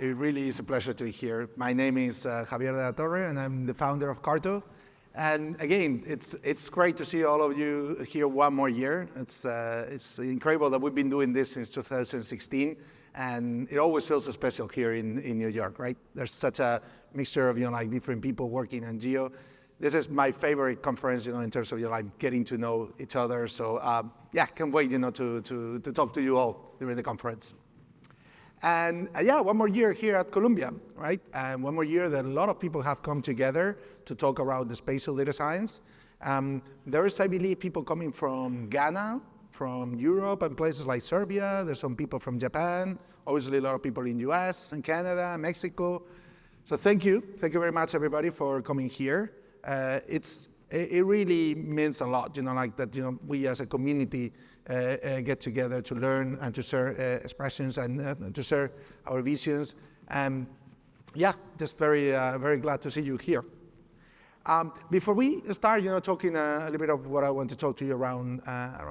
It really is a pleasure to be here. My name is Javier de la Torre, and I'm the founder of CARTO. And again, it's great to see all of you here one more year. It's incredible that we've been doing this since 2016, and it always feels special here in New York, right? There's such a mixture of like different people working on geo. This is my favorite conference, in terms of like getting to know each other. So yeah, can't wait, to talk to you all during the conference. And yeah, one more year here at Columbia, right? And one more year that a lot of people have come together to talk about the spatial data science. There is, I believe, people coming from Ghana, from Europe and places like Serbia. There's some people from Japan, obviously a lot of people in US and Canada, Mexico. So thank you very much everybody for coming here. It really means a lot, like that, we as a community get together to learn and to share expressions and to share our visions. Yeah, just very glad to see you here. Before we start, talking a little bit of what I want to talk to you around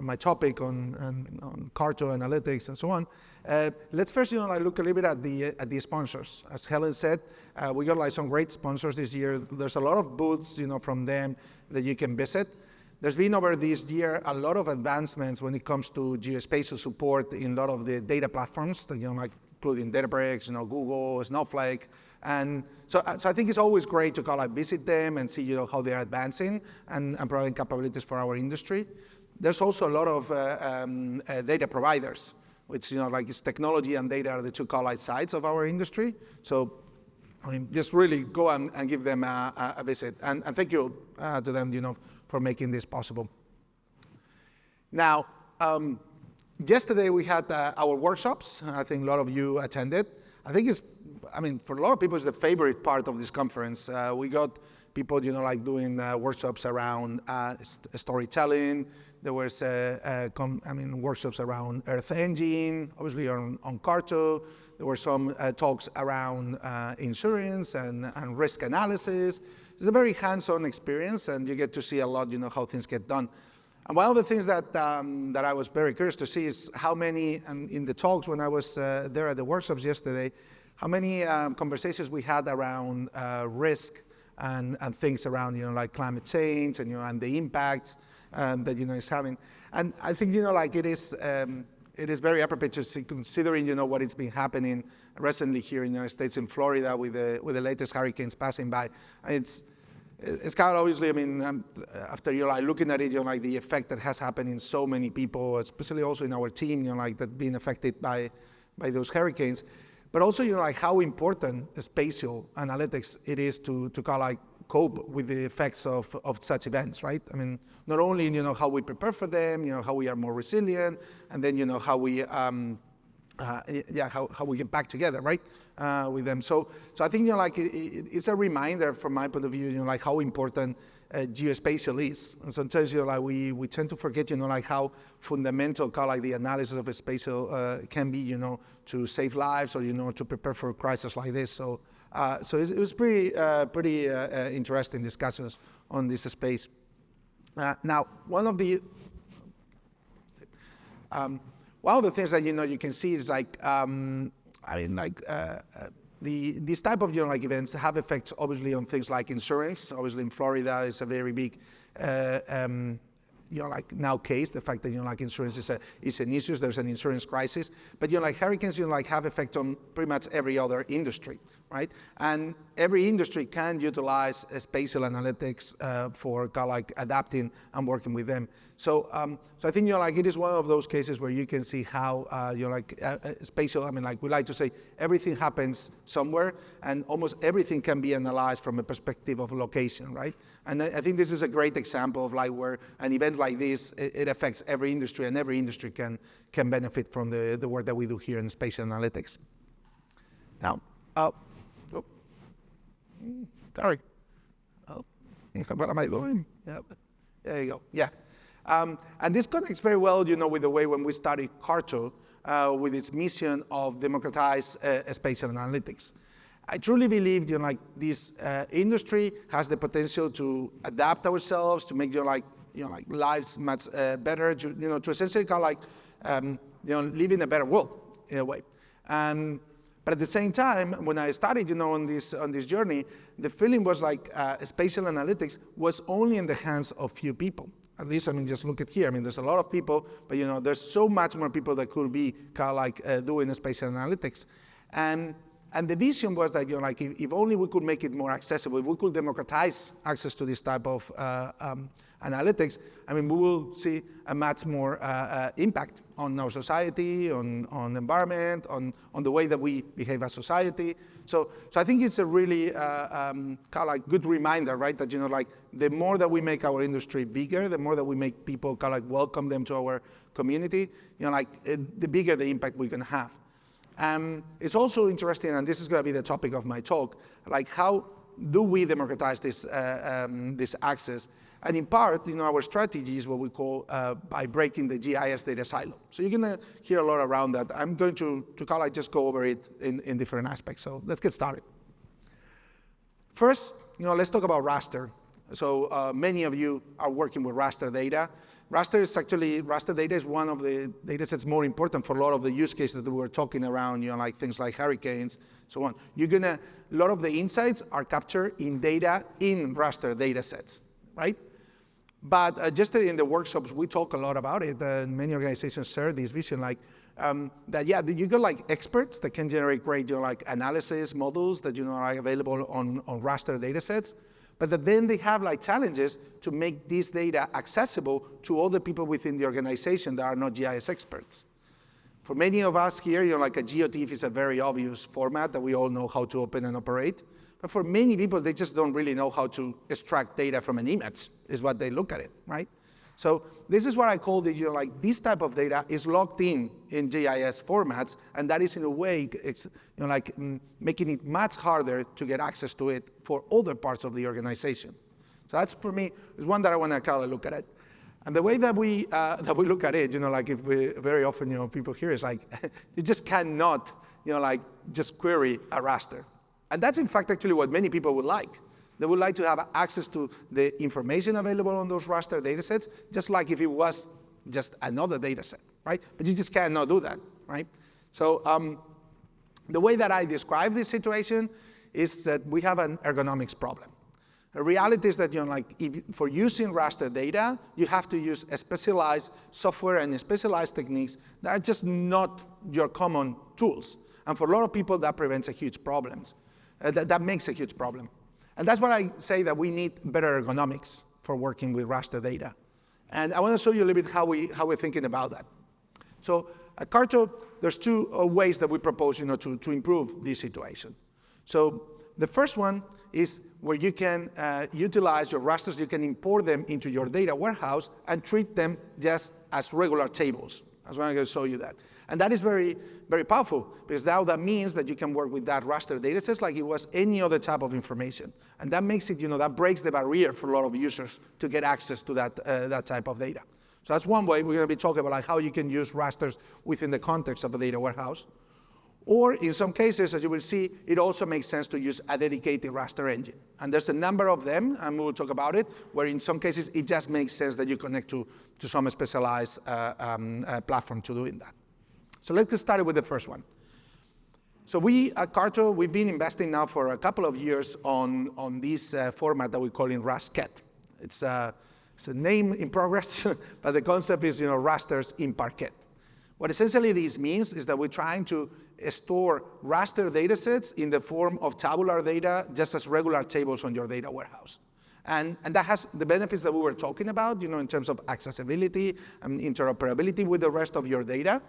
my topic on CARTO analytics and so on, let's first, like look a little bit at the sponsors. As Helen said, we got like some great sponsors this year. There's a lot of booths, from them that you can visit. There's been over this year a lot of advancements when it comes to geospatial support in a lot of the data platforms, that, like including Databricks, Google, Snowflake. And so I think it's always great to visit them and see how they're advancing and providing capabilities for our industry. There's also a lot of data providers, which like it's technology and data are the two sides of our industry. So I mean, just really go and give them a visit. And thank you to them, for making this possible. Now, yesterday we had our workshops. I think a lot of you attended. I think for a lot of people, it's the favorite part of this conference. We got people, like doing workshops around storytelling. There was, workshops around Earth Engine, obviously on CARTO. There were some talks around insurance and risk analysis. It's a very hands-on experience, and you get to see a lot, how things get done. And one of the things that I was very curious to see is how many, and in the talks when I was there at the workshops yesterday, how many conversations we had around risk and things around, like climate change and the impacts that, it's having. And I think, like it is very appropriate to see, considering, what it's been happening recently here in the United States, in Florida, with the latest hurricanes passing by. It's kind of obviously, after like looking at it, like the effect that has happened in so many people, especially also in our team, like that being affected by those hurricanes, but also, like how important spatial analytics it is to cope with the effects of such events, right? Not only, how we prepare for them, how we are more resilient, and then, how we, how we get back together, right, with them. So I think, like it's a reminder from my point of view, like how important geospatial is. And sometimes, like we tend to forget, like how fundamental, like the analysis of a spatial can be, to save lives or, to prepare for a crisis like this. So it was pretty interesting discussions on this space. Now, one of the things that you can see is like these type of like events have effects obviously on things like insurance. Obviously in Florida is a very big like now case, the fact that like insurance is an issue. There's an insurance crisis, but like hurricanes like have effect on pretty much every other industry, right? And every industry can utilize spatial analytics for like adapting and working with them. So I think like it is one of those cases where you can see how like spatial. Like we like to say, everything happens somewhere, and almost everything can be analyzed from a perspective of location, right? And I think this is a great example of like where an event like this it affects every industry, and every industry can benefit from the work that we do here in spatial analytics. Now, sorry. What am I doing? Yeah, there you go. Yeah. And this connects very well, with the way when we started CARTO, with its mission of democratize spatial analytics. I truly believe, like this industry has the potential to adapt ourselves, to make like lives much better, to essentially live in a better world in a way. But at the same time, when I started, on this journey, the feeling was like spatial analytics was only in the hands of few people. At least, just look at here. There's a lot of people, but there's so much more people that could be kind of like doing spatial analytics. And the vision was that, if only we could make it more accessible, if we could democratize access to this type of analytics, we will see a much more impact on our society, on environment, on the way that we behave as society. So I think it's a really kind of like good reminder, right? That the more that we make our industry bigger, the more that we make people kind of like welcome them to our community, the bigger the impact we can have. It's also interesting, and this is going to be the topic of my talk, how do we democratize this access? And in part, our strategy is what we call by breaking the GIS data silo. So you're going to hear a lot around that. I'm going to kind of like just go over it in different aspects. So let's get started. First, let's talk about raster. So many of you are working with raster data. Raster data is one of the data sets more important for a lot of the use cases that we were talking around, like things like hurricanes, so on. A lot of the insights are captured in data in raster data sets, right? But just in the workshops, we talk a lot about it, and many organizations share this vision, that you got experts that can generate great, analysis models that, are available on raster data sets. But that then they have challenges to make this data accessible to all the people within the organization that are not GIS experts. For many of us here, a GeoTIFF is a very obvious format that we all know how to open and operate. But for many people, they just don't really know how to extract data from an image, is what they look at it, right? So this is what I call this type of data is locked in GIS formats, and that is in a way, making it much harder to get access to it for other parts of the organization. So that's, for me, is one that I want to kind of look at it. And the way that we look at it, if we very often, people hear is you just cannot, just query a raster. And that's in fact actually what many people would like. They would like to have access to the information available on those raster data sets, just like if it was just another data set, right? But you just cannot do that, right? So the way that I describe this situation is that we have an ergonomics problem. The reality is that for using raster data, you have to use a specialized software and specialized techniques that are just not your common tools. And for a lot of people, that prevents a huge problem. That makes a huge problem. And that's why I say that we need better ergonomics for working with raster data. And I want to show you a little bit how we're thinking about that. So at CARTO, there's two ways that we propose to improve this situation. So the first one is where you can utilize your rasters, you can import them into your data warehouse and treat them just as regular tables. That's why I'm going to show you that. And that is very, very powerful, because now that means that you can work with that raster data sets like it was any other type of information. And that makes it, that breaks the barrier for a lot of users to get access to that type of data. So that's one way. We're going to be talking about how you can use rasters within the context of a data warehouse. Or in some cases, as you will see, it also makes sense to use a dedicated raster engine. And there's a number of them, and we'll talk about it, where in some cases it just makes sense that you connect to some specialized platform to doing that. So let's get started with the first one. So we at CARTO, we've been investing now for a couple of years on this format that we call in RasQuet. It's a name in progress, but the concept is rasters in Parquet. What essentially this means is that we're trying to store raster data sets in the form of tabular data, just as regular tables on your data warehouse. And that has the benefits that we were talking about, in terms of accessibility and interoperability with the rest of your data.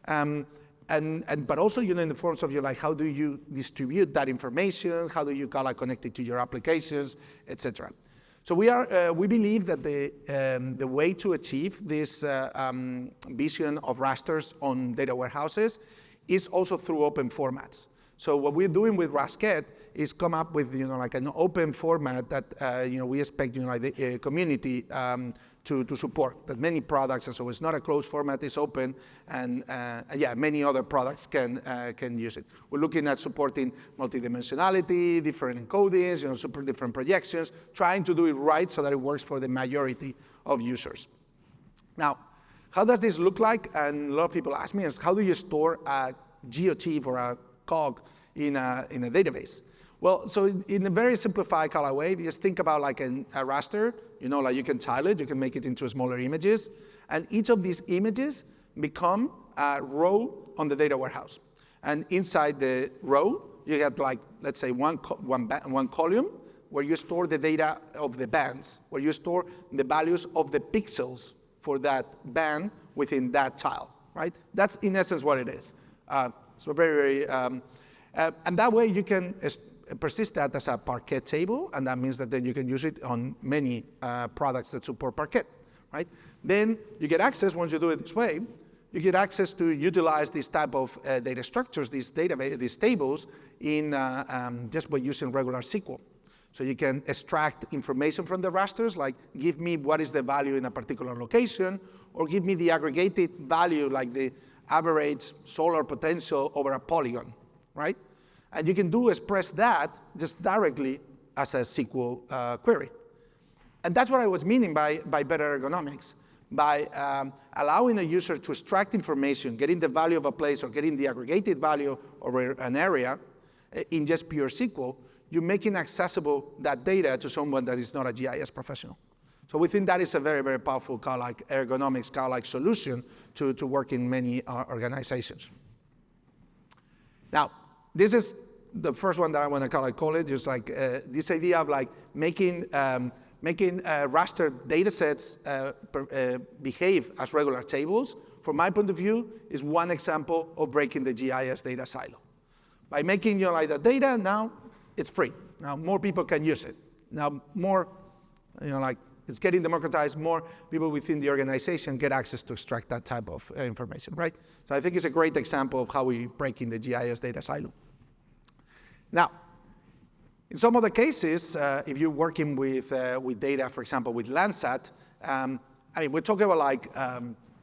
But also, in the forms of how do you distribute that information? How do you connect it to your applications, etc. So we believe that the way to achieve this vision of rasters on data warehouses is also through open formats. So what we're doing with RasQuet is come up with an open format that we expect the community to support, that many products, and so it's not a closed format, it's open, and many other products can use it. We're looking at supporting multidimensionality, different encodings, super different projections, trying to do it right so that it works for the majority of users. Now, how does this look like? And a lot of people ask me, is how do you store a GeoTIFF or a cog in a database. Well, so in a very simplified kind of way, just think about like a raster. Like you can tile it, you can make it into smaller images, and each of these images become a row on the data warehouse. And inside the row, you have like, let's say one column where you store the data of the bands, where you store the values of the pixels for that band within that tile, right? That's in essence what it is. So very, and that way you can persist that as a Parquet table, and that means that then you can use it on many products that support Parquet, right? Then you get access, once you do it this way, you get access to utilize this type of data structures, these tables, in just by using regular SQL. So you can extract information from the rasters, like give me what is the value in a particular location, or give me the aggregated value, like the average solar potential over a polygon, right? And you can express that just directly as a SQL query. And that's what I was meaning by better ergonomics, by allowing a user to extract information, getting the value of a place or getting the aggregated value over an area in just pure SQL. You're making accessible that data to someone that is not a GIS professional. So we think that is a very, very powerful kind of like ergonomics kind of like solution to work in many organizations. Now, this is the first one that I want to kind of call it, just like this idea of like making raster data sets behave as regular tables. From my point of view, is one example of breaking the GIS data silo. By making like the data, now it's free. Now more people can use it. Now more, like it's getting democratized, more people within the organization get access to extract that type of information, right? So I think it's a great example of how we break in the GIS data silo. Now, in some other cases, if you're working with data, for example, with Landsat, we're talking about like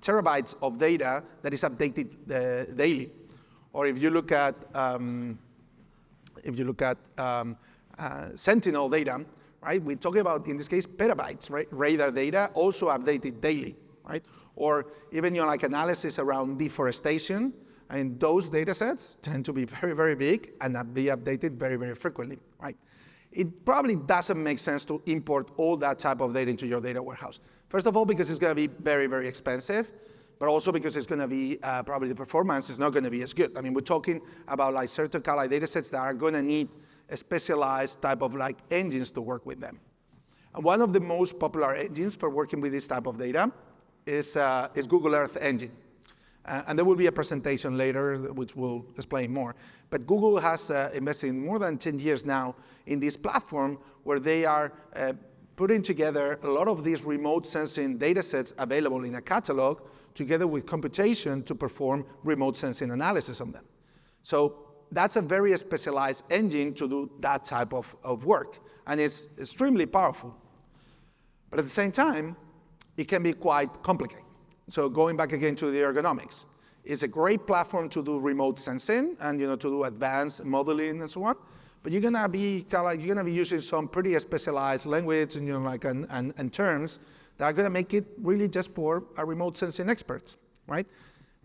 terabytes of data that is updated daily. Or if you look at Sentinel data, right? We're talking about, in this case, petabytes, right? Radar data, also updated daily, right? Or even like analysis around deforestation, and those data sets tend to be very, very big and be updated very, very frequently, right? It probably doesn't make sense to import all that type of data into your data warehouse. First of all, because it's going to be very, very expensive, but also because it's going to be, probably the performance is not going to be as good. I mean, we're talking about like certain kind of data sets that are going to need a specialized type of like engines to work with them. And one of the most popular engines for working with this type of data is Google Earth Engine. And there will be a presentation later which will explain more. But Google has invested more than 10 years now in this platform where they are putting together a lot of these remote sensing data sets available in a catalog together with computation to perform remote sensing analysis on them. So that's a very specialized engine to do that type of work. And it's extremely powerful. But at the same time, it can be quite complicated. So going back again to the ergonomics, it's a great platform to do remote sensing and to do advanced modeling and so on. But you're gonna be using some pretty specialized language and and terms that are gonna make it really just for a remote sensing experts, right?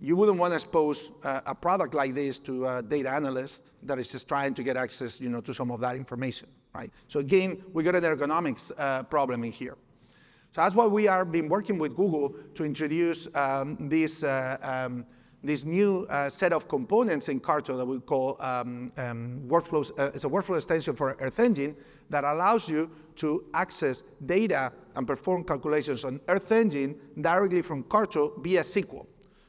You wouldn't want to expose a product like this to a data analyst that is just trying to get access, to some of that information, right? So again, we got an ergonomics problem in here. So that's why we are been working with Google to introduce this new set of components in CARTO that we call workflows. It's a workflow extension for Earth Engine that allows you to access data and perform calculations on Earth Engine directly from CARTO via SQL.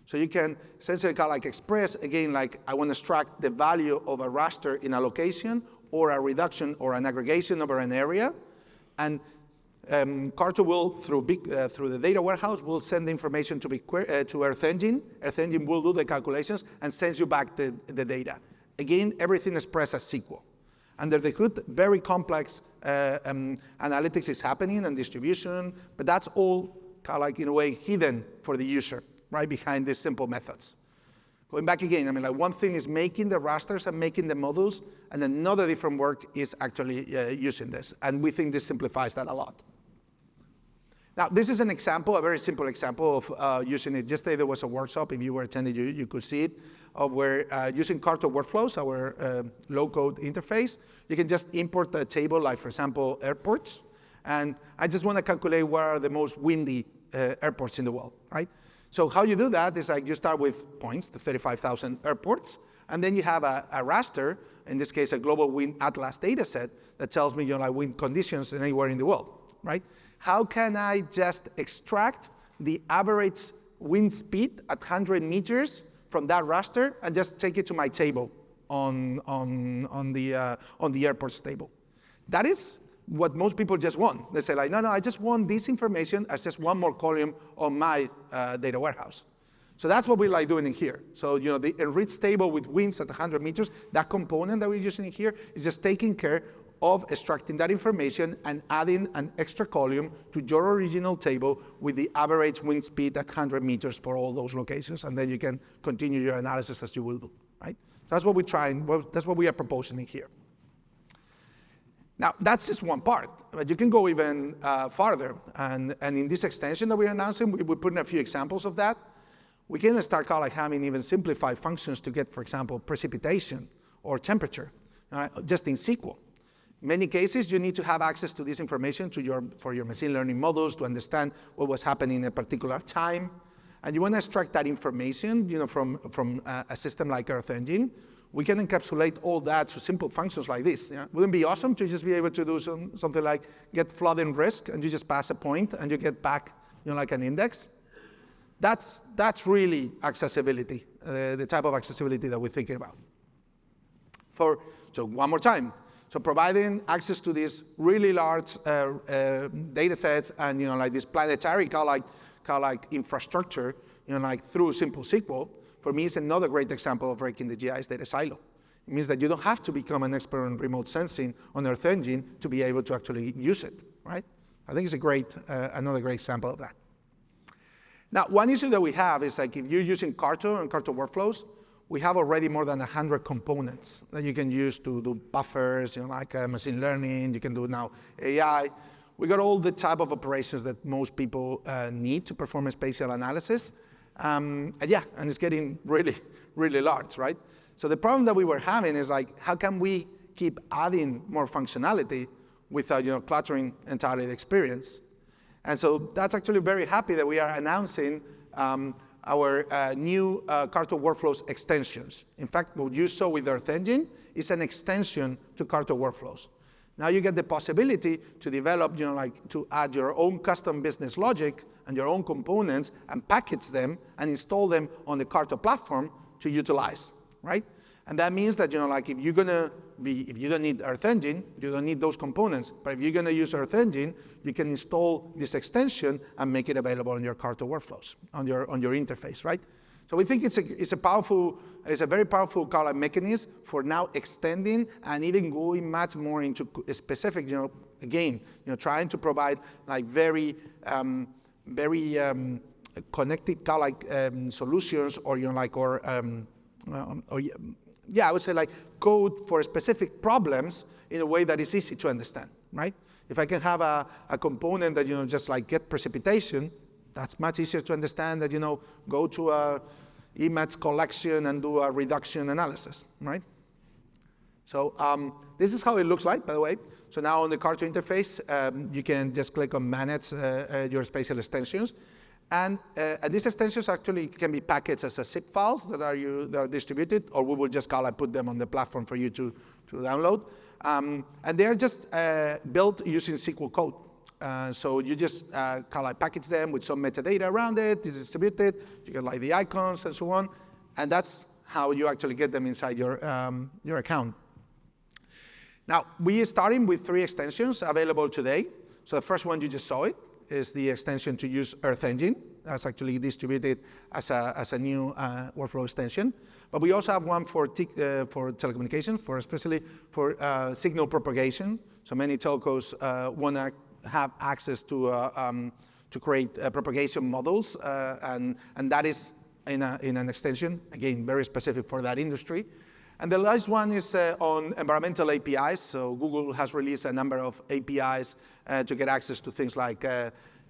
So you can essentially express, again, like I want to extract the value of a raster in a location or a reduction or an aggregation over an area. And CARTO will, through the data warehouse, will send the information to Earth Engine. Earth Engine will do the calculations and sends you back the data. Again, everything expressed as SQL. Under the hood, very complex analytics is happening and distribution, but that's all in a way hidden for the user, right behind these simple methods. Going back again, one thing is making the rasters and making the models, and another different work is actually using this. And we think this simplifies that a lot. Now, this is an example, a very simple example of using it. Yesterday there was a workshop, if you were attending, you could see it, of where using CARTO workflows, our low-code interface, you can just import a table, like for example, airports. And I just want to calculate where are the most windy airports in the world, right? So how you do that is like you start with points, the 35,000 airports, and then you have a raster, in this case, a global wind atlas data set that tells me like wind conditions anywhere in the world, right? How can I just extract the average wind speed at 100 meters from that raster and just take it to my table on the airports table? That is what most people just want. They say like, no, I just want this information as just one more column on my data warehouse. So that's what we like doing in here. So the enriched table with winds at 100 meters, that component that we're using here is just taking care of extracting that information and adding an extra column to your original table with the average wind speed at 100 meters for all those locations, and then you can continue your analysis as you will do, right? That's what we're trying, that's what we are proposing in here. Now, that's just one part, but you can go even farther, and in this extension that we're announcing, we put in a few examples of that. We can start like having even simplified functions to get, for example, precipitation or temperature, just in SQL. In many cases, you need to have access to this information for your machine learning models to understand what was happening in a particular time. And you want to extract that information from a system like Earth Engine. We can encapsulate all that to simple functions like this. Yeah? Wouldn't it be awesome to just be able to do something like get flooding risk, and you just pass a point, and you get back like an index? That's really accessibility, the type of accessibility that we're thinking about. So one more time. So providing access to these really large data sets and like this planetary kind of like infrastructure, like through simple SQL, for me is another great example of breaking the GIS data silo. It means that you don't have to become an expert in remote sensing on Earth Engine to be able to actually use it, right? I think it's another great example of that. Now, one issue that we have is like if you're using CARTO and CARTO workflows, we have already more than 100 components that you can use to do buffers, like machine learning. You can do now AI. We got all the type of operations that most people need to perform a spatial analysis. And it's getting really, really large, right? So the problem that we were having is like, how can we keep adding more functionality without cluttering entirely the experience? And so that's actually very happy that we are announcing our new CARTO workflows extensions. In fact, what you saw with Earth Engine is an extension to CARTO workflows. Now you get the possibility to develop, to add your own custom business logic and your own components and package them and install them on the CARTO platform to utilize, right? And that means that, if you're gonna if you don't need Earth Engine, you don't need those components. But if you're gonna use Earth Engine, you can install this extension and make it available on your CARTO workflows, on your interface, right? So we think it's a very powerful kind of mechanism for now extending and even going much more into specific, again, trying to provide like very connected kind of like solutions, or I would say like code for specific problems in a way that is easy to understand, right? If I can have a component that, just like get precipitation, that's much easier to understand than, go to a image collection and do a reduction analysis, right? So this is how it looks like, by the way. So now on the CARTO interface, you can just click on Manage your spatial extensions. And these extensions actually can be packaged as zip files that are distributed, or we will just put them on the platform for you to download. And they're just built using SQL code. So you just package them with some metadata around it, distribute it, you get like the icons and so on, and that's how you actually get them inside your account. Now, we are starting with 3 extensions available today. So the first one, you just saw it, is the extension to use Earth Engine. That's actually distributed as a new workflow extension. But we also have one for telecommunications, especially for signal propagation. So many telcos want to have access to create propagation models, and that is in an extension, again, very specific for that industry. And the last one is on environmental APIs. So Google has released a number of APIs to get access to things like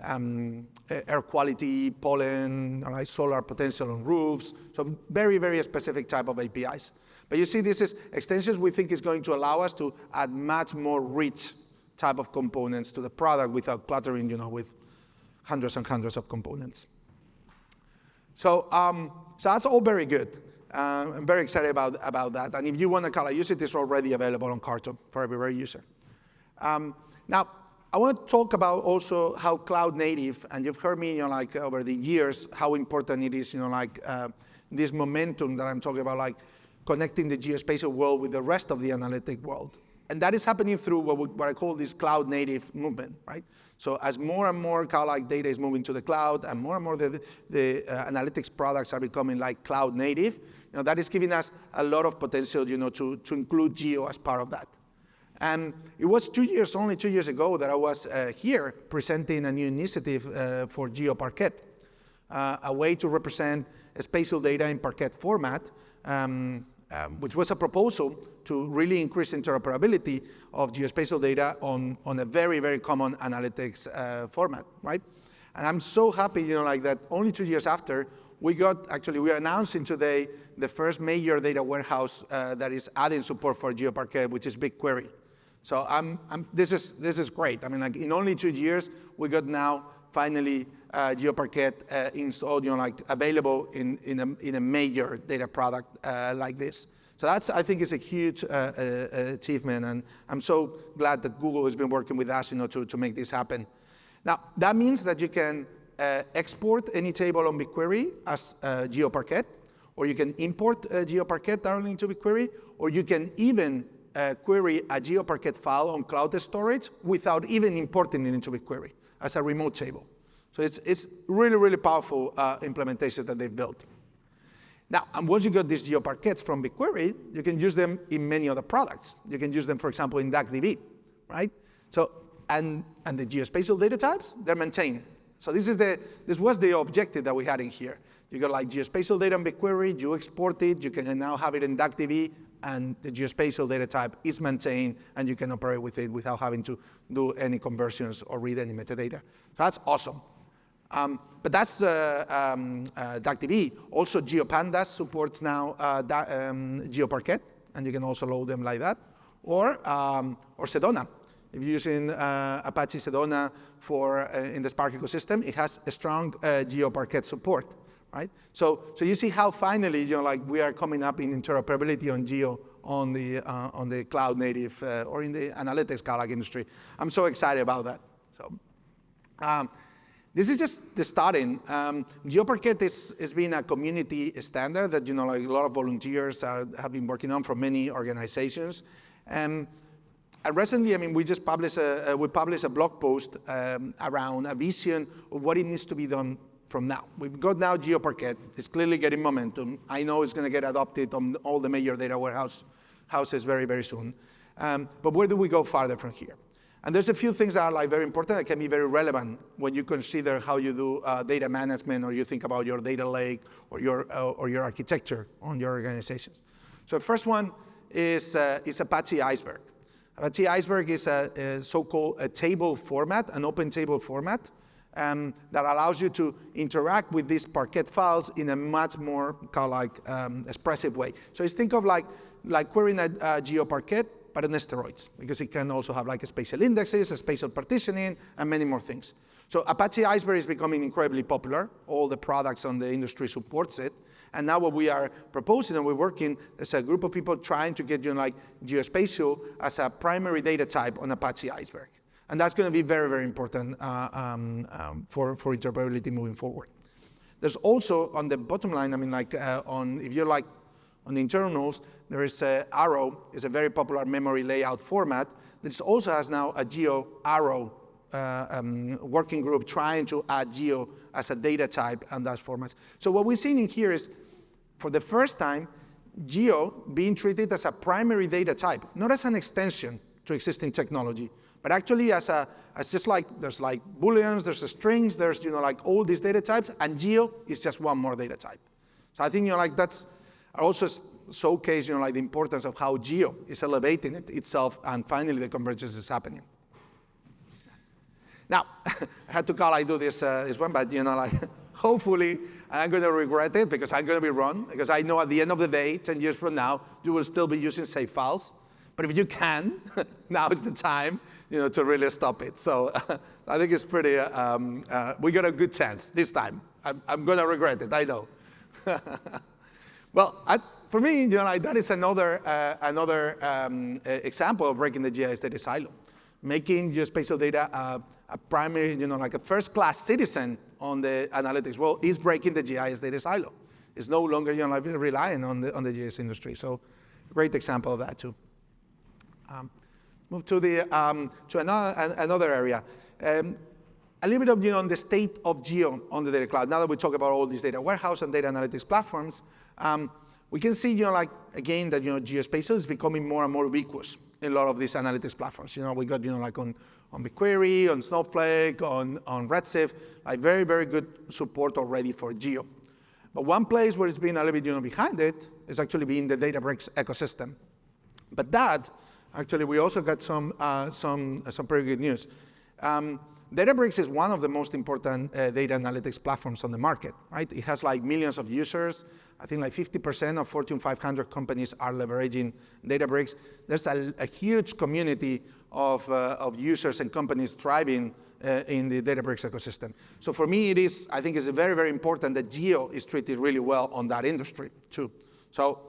air quality, pollen, like solar potential on roofs. So very, very specific type of APIs. But you see, this is extensions we think is going to allow us to add much more rich type of components to the product without cluttering, with hundreds and hundreds of components. So, so that's all very good. I'm very excited about that. And if you want to use it, it's already available on CARTO for every user. Now, I want to talk about also how cloud native, and you've heard me, over the years, how important it is, this momentum that I'm talking about, connecting the geospatial world with the rest of the analytic world. And that is happening through what I call this cloud native movement, right? So as more and more data is moving to the cloud, and more the analytics products are becoming cloud native, that is giving us a lot of potential, to include geo as part of that. And it was only 2 years ago that I was here presenting a new initiative for GeoParquet, a way to represent spatial data in Parquet format, which was a proposal to really increase interoperability of geospatial data on a very, very common analytics format, right? And I'm so happy, that only 2 years after, we are announcing today the first major data warehouse that is adding support for GeoParquet, which is BigQuery. So this is great. I mean, in only 2 years, we got now finally GeoParquet installed, available in a major data product like this. So I think is a huge achievement, and I'm so glad that Google has been working with us, to make this happen. Now, that means that you can export any table on BigQuery as GeoParquet, or you can import GeoParquet directly into BigQuery, or you can even query a GeoParquet file on cloud storage without even importing it into BigQuery as a remote table. So it's really, really powerful implementation that they've built. Now, and once you got these GeoParquets from BigQuery, you can use them in many other products. You can use them, for example, in DuckDB, right? So, and the geospatial data types, they're maintained. So this was the objective that we had in here. You got geospatial data in BigQuery, you export it, you can now have it in DuckDB, and the geospatial data type is maintained, and you can operate with it without having to do any conversions or read any metadata. So that's awesome. But that's DuckDB. Also, GeoPandas supports now GeoParquet, and you can also load them like that. Or Sedona. If you're using Apache Sedona in the Spark ecosystem, it has a strong GeoParquet support, right? So you see how finally, we are coming up in interoperability on Geo on the cloud native or in the analytics cloud industry. I'm so excited about that. So. This is just the starting. GeoParquet has been a community standard that a lot of volunteers have been working on from many organizations. And recently, we just published a blog post around a vision of what it needs to be done from now. We've got now GeoParquet. It's clearly getting momentum. I know it's going to get adopted on all the major data warehouses very, very soon. But where do we go farther from here? And there's a few things that are very important that can be very relevant when you consider how you do data management, or you think about your data lake or your architecture on your organizations. So the first one is Apache Iceberg. Apache Iceberg is a so-called table format, an open table format, that allows you to interact with these Parquet files in a much more expressive way. So just think of like querying a GeoParquet, but on steroids, because it can also have spatial indexes, a spatial partitioning, and many more things. So Apache Iceberg is becoming incredibly popular. All the products on the industry supports it. And now what we are proposing, and we're working as a group of people trying to get geospatial as a primary data type on Apache Iceberg. And that's going to be very, very important for interoperability moving forward. There's also on the bottom line, if you're on the internals, there is Arrow. It's a very popular memory layout format. This also has now a Geo Arrow working group trying to add Geo as a data type and that formats. So what we're seeing in here is, for the first time, Geo being treated as a primary data type, not as an extension to existing technology, but actually as just there's booleans, there's strings, there's all these data types, and Geo is just one more data type. So I think that's also showcase the importance of how Geo is elevating itself, and finally the convergence is happening. Now, I had to call I do this one, but hopefully I'm going to regret it because I'm going to be wrong, because I know at the end of the day, 10 years from now, you will still be using save files. But if you can, now is the time to really stop it. So I think it's pretty, we got a good chance this time. I'm going to regret it, I know. Well, for me, that is another example of breaking the GIS data silo, making geospatial data a primary, like a first-class citizen on the analytics world is breaking the GIS data silo. It's no longer relying on the GIS industry. So, great example of that too. Move to another area. A little bit of on the state of geo on the data cloud. Now that we talk about all these data warehouse and data analytics platforms, we can see again that geospatial is becoming more and more ubiquitous in a lot of these analytics platforms. We got like on BigQuery, on Snowflake, on Redshift, like very, very good support already for geo. But one place where it's been a little bit behind it is actually being the Databricks ecosystem. But that, actually, we also got some pretty good news. Databricks is one of the most important data analytics platforms on the market, right? It has like millions of users. I think like 50% of Fortune 500 companies are leveraging Databricks. There's a huge community of users and companies thriving in the Databricks ecosystem. So for me, I think it's very, very important that geo is treated really well on that industry too. So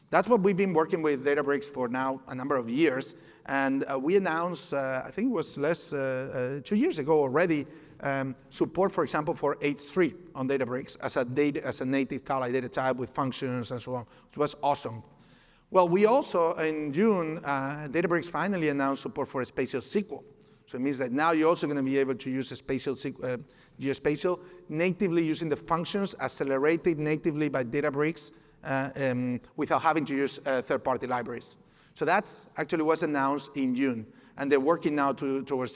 that's what we've been working with Databricks for now a number of years. And we announced, I think it was 2 years ago already, support, for example, for H3 on Databricks as a native Kali data type with functions and so on, which was awesome. Well, we also, in June, Databricks finally announced support for a Spatial SQL. So it means that now you're also going to be able to use a Spatial geospatial natively using the functions accelerated natively by Databricks without having to use third-party libraries. So that's actually was announced in June, and they're working now towards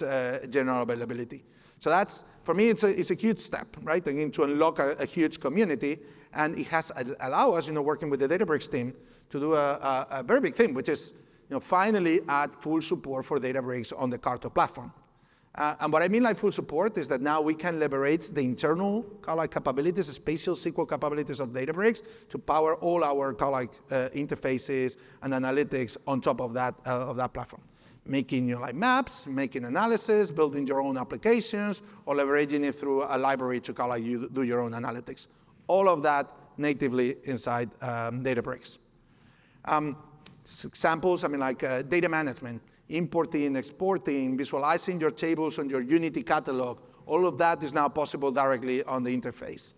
general availability. So that's, for me, it's a huge step, right? Again, to unlock a huge community, and it has allowed us, working with the Databricks team, to do a very big thing, which is, finally add full support for Databricks on the CARTO platform. And what I mean like full support is that now we can leverage the internal capabilities, the spatial SQL capabilities of Databricks to power all our interfaces and analytics on top of that platform. Making maps, making analysis, building your own applications, or leveraging it through a library to you do your own analytics. All of that natively inside Databricks. Examples, data management, importing, exporting, visualizing your tables on your Unity catalog. All of that is now possible directly on the interface.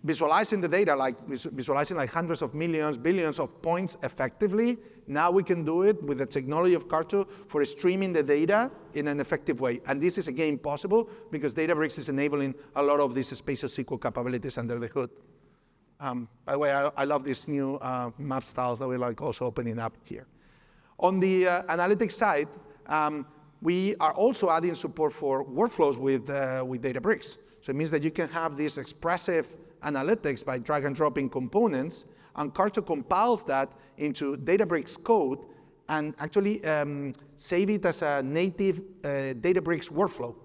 Visualizing the data, visualizing hundreds of millions, billions of points effectively. Now we can do it with the technology of CARTO for streaming the data in an effective way. And this is again possible because Databricks is enabling a lot of these spatial SQL capabilities under the hood. By the way, I love these new map styles that we're also opening up here. On the analytics side, we are also adding support for workflows with Databricks. So it means that you can have these expressive analytics by drag and dropping components, and CARTO compiles that into Databricks code and actually save it as a native Databricks workflow.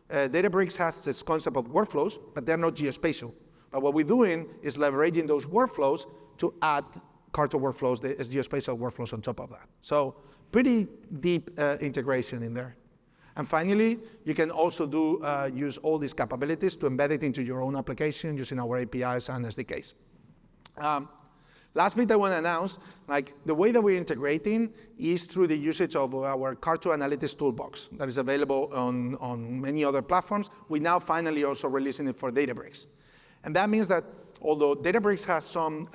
Databricks has this concept of workflows, but they're not geospatial. But what we're doing is leveraging those workflows to add CARTO workflows, the geospatial workflows on top of that. So pretty deep integration in there. And finally, you can also use all these capabilities to embed it into your own application using our APIs and SDKs. Last bit I want to announce, the way that we're integrating is through the usage of our CARTO Analytics Toolbox that is available on many other platforms. We're now finally also releasing it for Databricks. And that means that although Databricks has some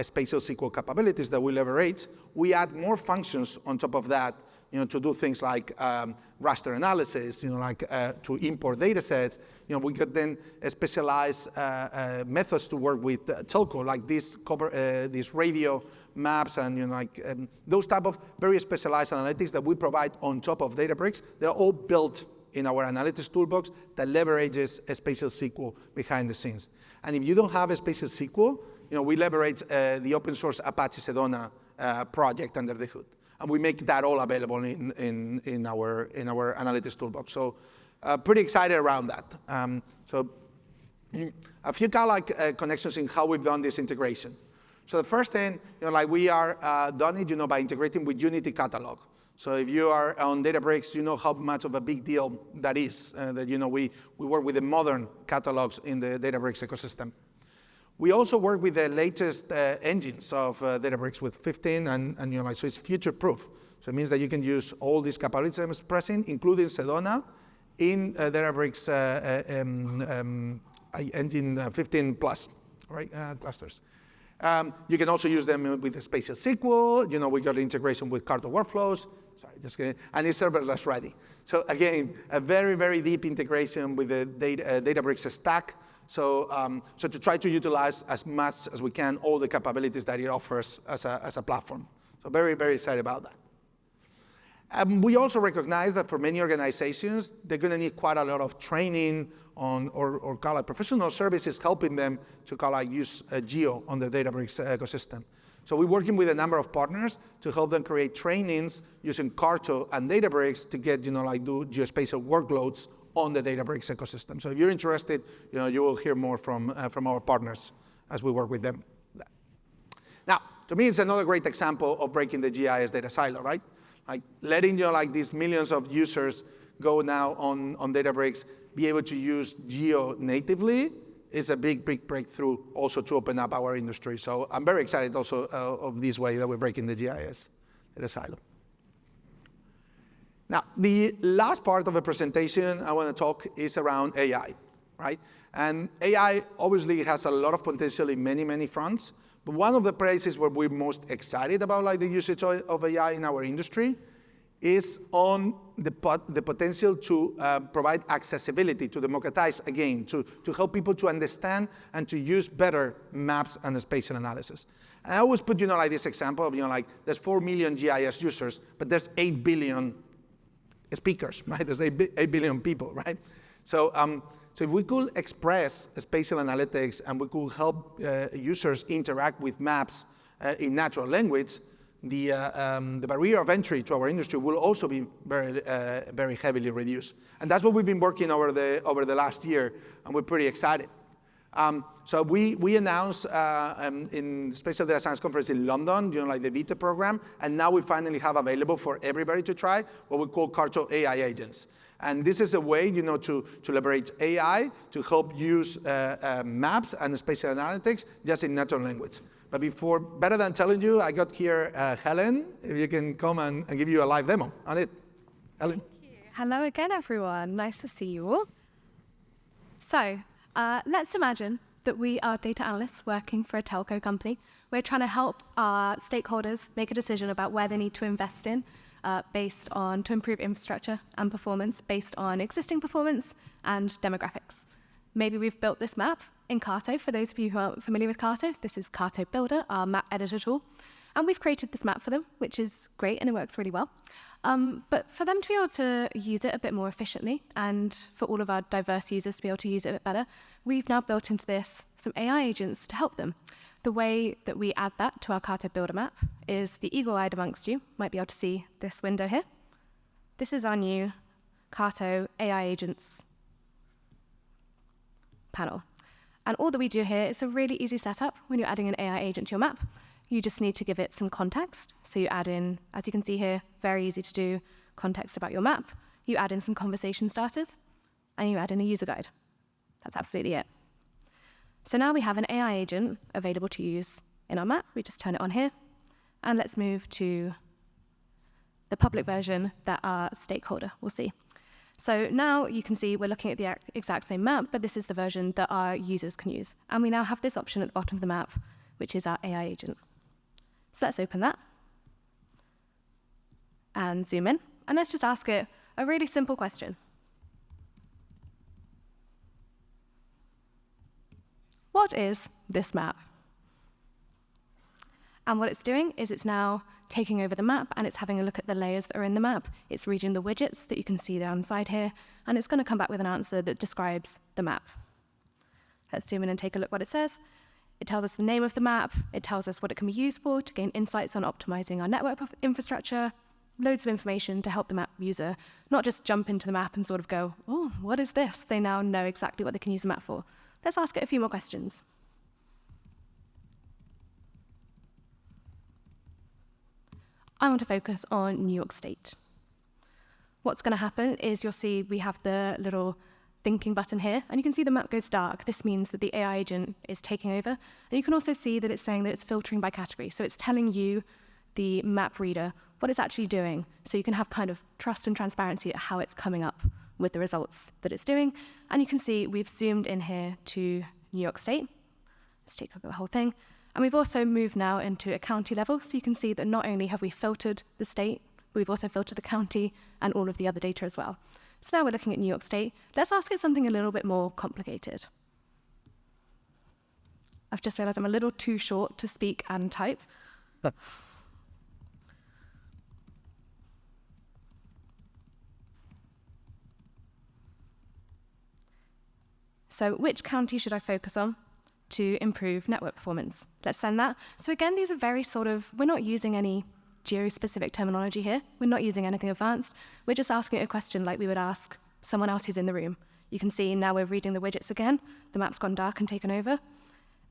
spatial SQL capabilities that we leverage, we add more functions on top of that, to do things like raster analysis, to import data sets. We could then specialize methods to work with telco, like these radio maps and those type of very specialized analytics that we provide on top of Databricks. They're all built in our analytics toolbox that leverages a spatial SQL behind the scenes. And if you don't have a spatial SQL, we leverage the open source Apache Sedona project under the hood. And we make that all available in our analytics toolbox. So pretty excited around that. So a few kind of like connections in how we've done this integration. So the first thing, like we are done it, by integrating with Unity Catalog. So if you are on Databricks, you know how much of a big deal that is. That we work with the modern catalogs in the Databricks ecosystem. We also work with the latest engines of Databricks with 15, and so it's future-proof. So it means that you can use all these capabilities I'm expressing, including Sedona, in Databricks engine 15 plus, right, clusters. You can also use them with the Spatial SQL. We got integration with CARTO workflows. Sorry, just kidding. And it's serverless ready. So again, a very, very deep integration with the Databricks stack. So to try to utilize as much as we can all the capabilities that it offers as a platform. So very, very excited about that. We also recognize that for many organizations, they're going to need quite a lot of training on or call it professional services helping them to call it use Geo on the Databricks ecosystem. So we're working with a number of partners to help them create trainings using CARTO and Databricks to get, do geospatial workloads on the Databricks ecosystem. So if you're interested, you will hear more from our partners as we work with them. Now, to me, it's another great example of breaking the GIS data silo, right? Like letting these millions of users go now on Databricks, be able to use Geo natively is a big, big breakthrough also to open up our industry. So I'm very excited also of this way that we're breaking the GIS data silo. Now, the last part of the presentation I want to talk is around AI, right? And AI obviously has a lot of potential in many, many fronts. But one of the places where we're most excited about the usage of AI in our industry is on the potential to provide accessibility, to democratize, again, to help people to understand and to use better maps and spatial analysis. And I always put, this example of, there's 4 million GIS users, but there's 8 billion speakers, right? There's 8 billion people, right? So if we could express spatial analytics and we could help users interact with maps in natural language, the barrier of entry to our industry will also be very, very heavily reduced. And that's what we've been working over the last year, and we're pretty excited. So we announced in Spatial Data Science Conference in London, the beta program, and now we finally have available for everybody to try what we call CARTO AI Agents. And this is a way, to leverage AI to help use maps and spatial analytics just in natural language. But better than telling you, I got here Helen, if you can come and give you a live demo on it. Helen. Thank you. Hello again, everyone. Nice to see you all. So let's imagine that we are data analysts working for a telco company. We're trying to help our stakeholders make a decision about where they need to invest in to improve infrastructure and performance based on existing performance and demographics. Maybe we've built this map in CARTO. For those of you who aren't familiar with CARTO, this is CARTO Builder, our map editor tool. And we've created this map for them, which is great, and it works really well. But for them to be able to use it a bit more efficiently, and for all of our diverse users to be able to use it a bit better, we've now built into this some AI agents to help them. The way that we add that to our CARTO Builder map is the eagle-eyed amongst you might be able to see this window here. This is our new CARTO AI Agents panel. And all that we do here is a really easy setup when you're adding an AI agent to your map. You just need to give it some context. So you add in, as you can see here, very easy to do, context about your map. You add in some conversation starters, and you add in a user guide. That's absolutely it. So now we have an AI agent available to use in our map. We just turn it on here. And let's move to the public version that our stakeholder will see. So now you can see we're looking at the exact same map, but this is the version that our users can use. And we now have this option at the bottom of the map, which is our AI agent. So let's open that and zoom in. And let's just ask it a really simple question. What is this map? And what it's doing is it's now taking over the map, and it's having a look at the layers that are in the map. It's reading the widgets that you can see down the side here, and it's going to come back with an answer that describes the map. Let's zoom in and take a look what it says. It tells us the name of the map. It tells us what it can be used for to gain insights on optimizing our network infrastructure, loads of information to help the map user not just jump into the map and sort of go, oh, what is this? They now know exactly what they can use the map for. Let's ask it a few more questions. I want to focus on New York State. What's going to happen is you'll see we have the little thinking button here, and you can see the map goes dark. This means that the AI agent is taking over. And you can also see that it's saying that it's filtering by category. So it's telling you, the map reader, what it's actually doing. So you can have kind of trust and transparency at how it's coming up with the results that it's doing. And you can see we've zoomed in here to New York State. Let's take a look at the whole thing. And we've also moved now into a county level. So you can see that not only have we filtered the state, but we've also filtered the county and all of the other data as well. So now we're looking at New York State. Let's ask it something a little bit more complicated. I've just realized I'm a little too short to speak and type. So which county should I focus on to improve network performance? Let's send that. So again, these are very sort of, we're not using any geo-specific terminology here. We're not using anything advanced. We're just asking a question like we would ask someone else who's in the room. You can see now we're reading the widgets again. The map's gone dark and taken over.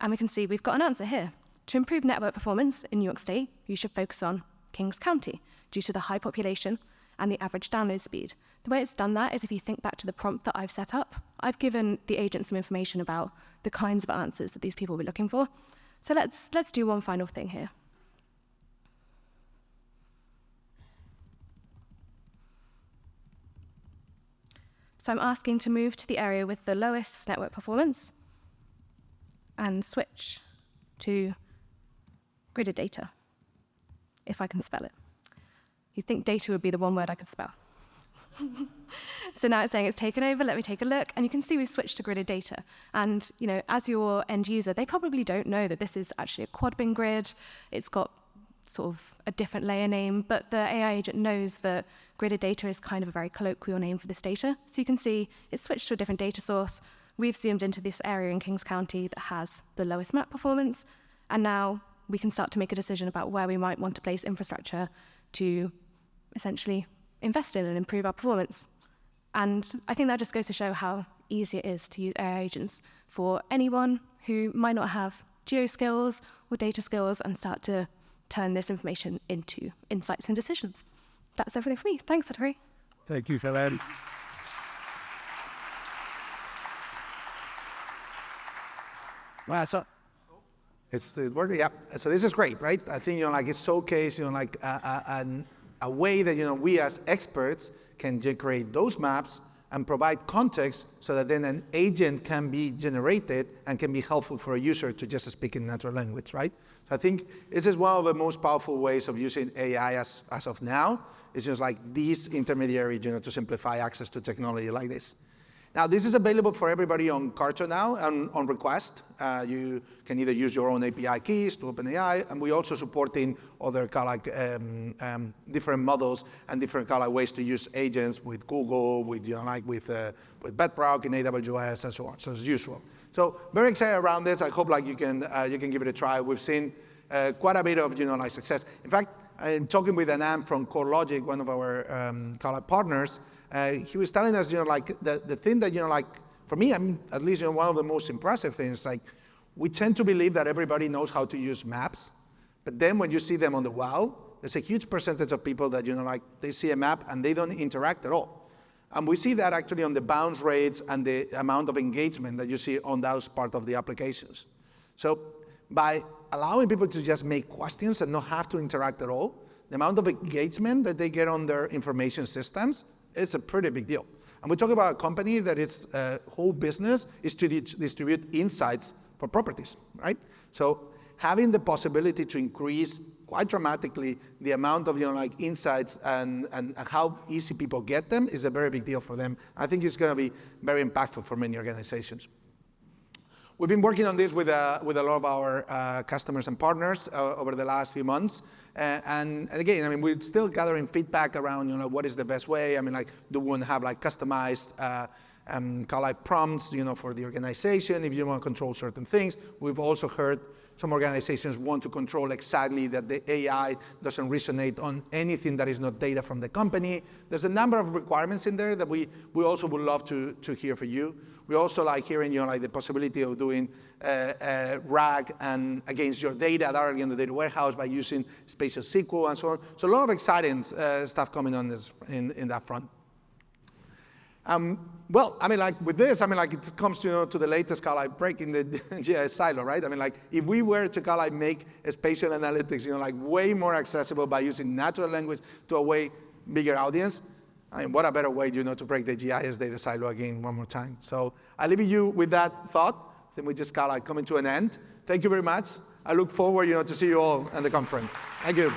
And we can see we've got an answer here. To improve network performance in New York State, you should focus on Kings County due to the high population and the average download speed. The way it's done that is if you think back to the prompt that I've set up, I've given the agent some information about the kinds of answers that these people will be looking for. So let's do one final thing here. So I'm asking to move to the area with the lowest network performance and switch to gridded data, if I can spell it. You'd think data would be the one word I could spell. So now it's saying it's taken over. Let me take a look. And you can see we've switched to gridded data. And as your end user, they probably don't know that this is actually a quad bin grid. It's got sort of a different layer name, but the AI agent knows that gridded data is kind of a very colloquial name for this data. So you can see it's switched to a different data source. We've zoomed into this area in Kings County that has the lowest map performance. And now we can start to make a decision about where we might want to place infrastructure to essentially invest in and improve our performance. And I think that just goes to show how easy it is to use AI agents for anyone who might not have geo skills or data skills and start to turn this information into insights and decisions. That's everything for me. Thanks, Torre. Thank you, Javier. Well, so it's working. Yeah. So this is great, right? I think it's showcase a way that we as experts can create those maps and provide context so that then an agent can be generated and can be helpful for a user to just speak in natural language, right? So I think this is one of the most powerful ways of using AI as of now. It's just like these intermediaries, to simplify access to technology like this. Now, this is available for everybody on CARTO now and on request. You can either use your own API keys to OpenAI, and we're also supporting other different models and different ways to use agents with Google, with Bedrock in AWS, and so on. So as usual. So very excited around this. I hope you can give it a try. We've seen quite a bit of success. In fact, I'm talking with Anand from CoreLogic, one of our partners. He was telling us, the thing that, for me, at least, one of the most impressive things, we tend to believe that everybody knows how to use maps, but then when you see them on the wall, there's a huge percentage of people that, they see a map and they don't interact at all. And we see that actually on the bounce rates and the amount of engagement that you see on those part of the applications. So by allowing people to just make questions and not have to interact at all, the amount of engagement that they get on their information systems is a pretty big deal. And we talk about a company that its whole business is to distribute insights for properties, right? So having the possibility to increase quite dramatically the amount of insights and how easy people get them is a very big deal for them. I think it's going to be very impactful for many organizations. We've been working on this with a lot of our customers and partners over the last few months. And again, we're still gathering feedback around, what is the best way. Do we want to have customized kind of like prompts, for the organization if you want to control certain things. We've also heard some organizations want to control exactly that the AI doesn't resonate on anything that is not data from the company. There's a number of requirements in there that we also would love to hear from you. We also like hearing, like the possibility of doing RAG and against your data directly in the data warehouse by using Spatial SQL and so on. So a lot of exciting stuff coming on in that front. Well, I mean, like with this, I mean, like it comes to the latest kind of like breaking the GIS silo, right? I mean, like if we were to kind of like make spatial analytics, like way more accessible by using natural language to a way bigger audience, I mean, what a better way, to break the GIS data silo again one more time. So I leave you with that thought. Then we just kind of like coming to an end. Thank you very much. I look forward, to see you all at the conference. Thank you.